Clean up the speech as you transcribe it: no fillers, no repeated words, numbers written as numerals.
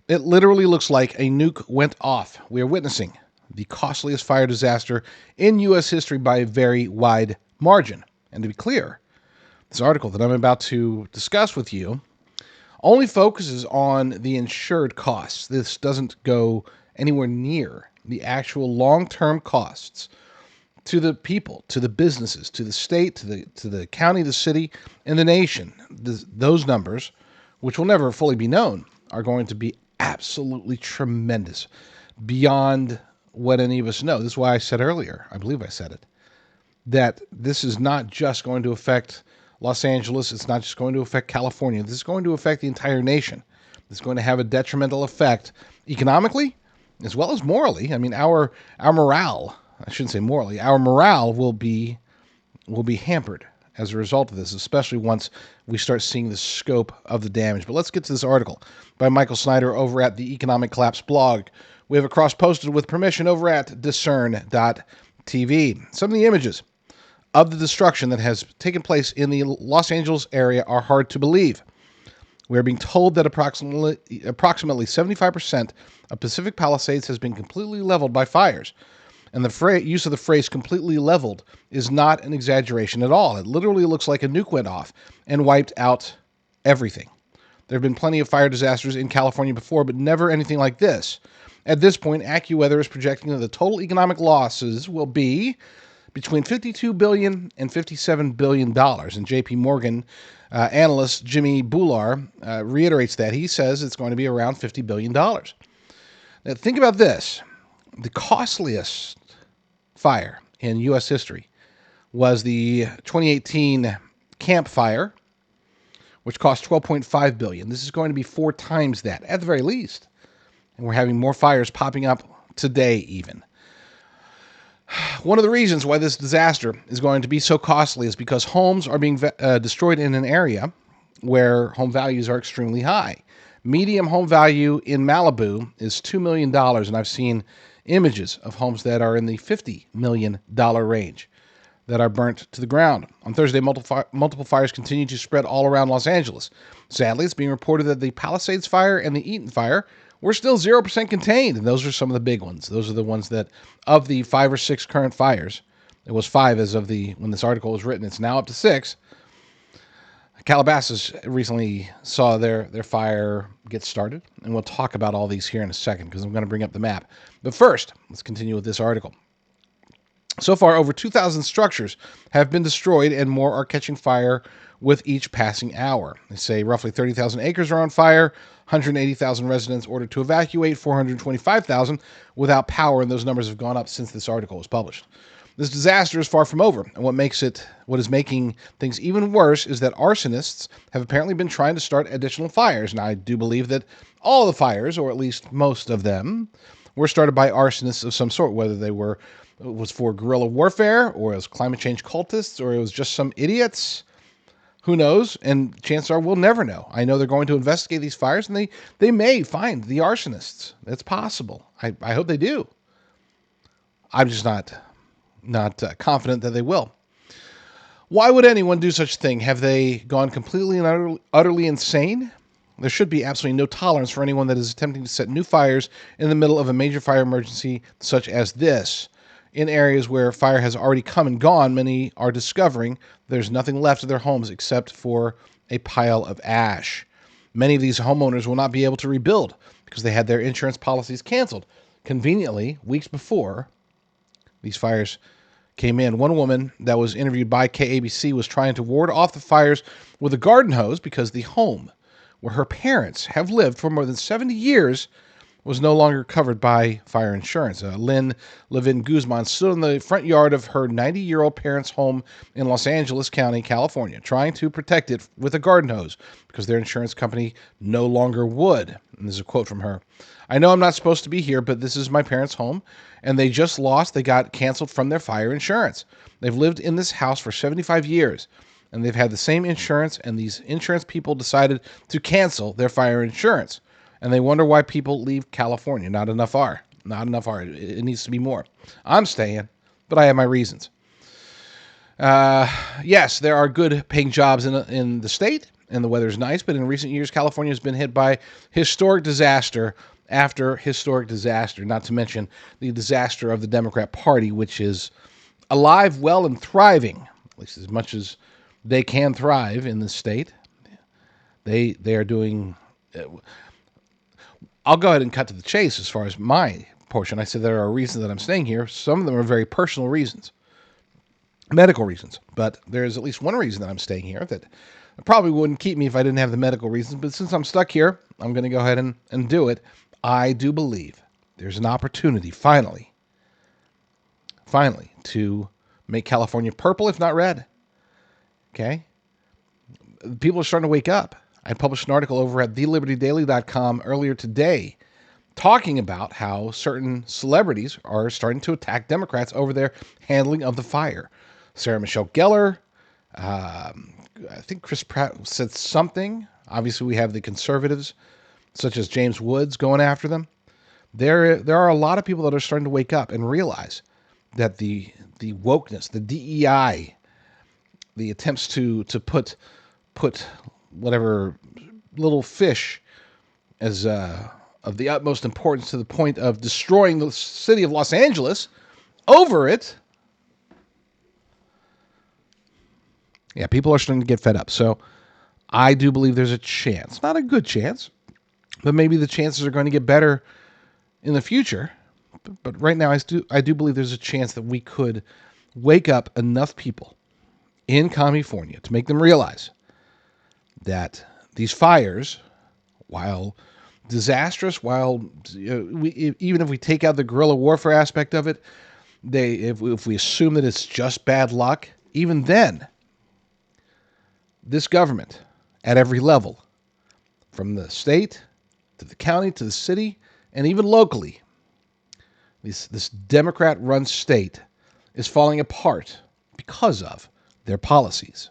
It literally looks like a nuke went off. We are witnessing the costliest fire disaster in U.S. history by a very wide margin. And to be clear, this article that I'm about to discuss with you only focuses on the insured costs. This doesn't go anywhere near the actual long-term costs to the people, to the businesses, to the state, to the county, the city, and the nation. Those numbers, which will never fully be known, are going to be absolutely tremendous, beyond what any of us know. This is why I said earlier, I believe I said it, that this is not just going to affect Los Angeles. It's not just going to affect California. This is going to affect the entire nation. It's going to have a detrimental effect economically as well as morally. I mean, our morale, I shouldn't say morally, our morale will be hampered as a result of this, especially once we start seeing the scope of the damage. But let's get to this article by Michael Snyder over at the Economic Collapse blog. We have it cross-posted with permission over at discern.tv. Some of the images of the destruction that has taken place in the Los Angeles area are hard to believe. We are being told that approximately 75% of Pacific Palisades has been completely leveled by fires. And the use of the phrase completely leveled is not an exaggeration at all. It literally looks like a nuke went off and wiped out everything. There have been plenty of fire disasters in California before, but never anything like this. At this point, Accuweather is projecting that the total economic losses will be between $52 billion and $57 billion. And J.P. Morgan analyst Jimmy Bular reiterates that. He says it's going to be around $50 billion. Now, think about this. The costliest fire in U.S. history was the 2018 Camp Fire, which cost $12.5 billion. This is going to be 4 times that, at the very least. And we're having more fires popping up today even. One of the reasons why this disaster is going to be so costly is because homes are being destroyed in an area where home values are extremely high. Median home value in Malibu is $2 million, and I've seen images of homes that are in the $50 million range that are burnt to the ground. On Thursday, multiple fires continue to spread all around Los Angeles. Sadly, it's being reported that the Palisades fire and the Eaton fire were still 0% contained, and those are some of the big ones. Those are the ones that, of the 5 or 6 current fires, it was 5 as of when this article was written. It's now up to 6. Calabasas recently saw their fire get started, and we'll talk about all these here in a second because I'm going to bring up the map. But first, let's continue with this article. So far, over 2,000 structures have been destroyed, and more are catching fire with each passing hour. They say roughly 30,000 acres are on fire, 180,000 residents ordered to evacuate, 425,000 without power, and those numbers have gone up since this article was published. This disaster is far from over, and what is making things even worse is that arsonists have apparently been trying to start additional fires. And I do believe that all the fires, or at least most of them, were started by arsonists of some sort, whether it was for guerrilla warfare, or it was climate change cultists, or it was just some idiots. Who knows? And chances are we'll never know. I know they're going to investigate these fires, and they may find the arsonists. It's possible. I hope they do. I'm just not confident that they will. Why would anyone do such a thing? Have they gone completely and utterly insane? There should be absolutely no tolerance for anyone that is attempting to set new fires in the middle of a major fire emergency such as this. In areas where fire has already come and gone, many are discovering there's nothing left of their homes except for a pile of ash. Many of these homeowners will not be able to rebuild because they had their insurance policies canceled conveniently weeks before these fires came in. One woman that was interviewed by KABC was trying to ward off the fires with a garden hose because the home where her parents have lived for more than 70 years was no longer covered by fire insurance. Lynn Levin Guzman stood in the front yard of her 90-year-old parents' home in Los Angeles County, California, trying to protect it with a garden hose because their insurance company no longer would. And this is a quote from her. "I know I'm not supposed to be here, but this is my parents' home, and they got canceled from their fire insurance. They've lived in this house for 75 years, and they've had the same insurance, and these insurance people decided to cancel their fire insurance. And they wonder why people leave California. Not enough are. It needs to be more. I'm staying, but I have my reasons." Yes, there are good paying jobs in the state, and the weather's nice, but in recent years, California has been hit by historic disaster after historic disaster, not to mention the disaster of the Democrat Party, which is alive, well, and thriving, at least as much as they can thrive in this state. They are doing... I'll go ahead and cut to the chase as far as my portion. I said there are reasons that I'm staying here. Some of them are very personal reasons, medical reasons. But there's at least one reason that I'm staying here that probably wouldn't keep me if I didn't have the medical reasons. But since I'm stuck here, I'm going to go ahead and do it. I do believe there's an opportunity, finally, to make California purple, if not red. Okay? People are starting to wake up. I published an article over at thelibertydaily.com earlier today talking about how certain celebrities are starting to attack Democrats over their handling of the fire. Sarah Michelle Gellar, I think Chris Pratt said something. Obviously, we have the conservatives, such as James Woods, going after them. There are a lot of people that are starting to wake up and realize that the wokeness, the DEI, the attempts to put whatever little fish as of the utmost importance to the point of destroying the city of Los Angeles over it. Yeah, people are starting to get fed up. So I do believe there's a chance, not a good chance, but maybe the chances are going to get better in the future. But right now, I do believe there's a chance that we could wake up enough people in California to make them realize that these fires, while disastrous, even if we take out the guerrilla warfare aspect of it, if we assume that it's just bad luck, even then, this government at every level, from the state to the county to the city and even locally, this Democrat-run state is falling apart because of their policies.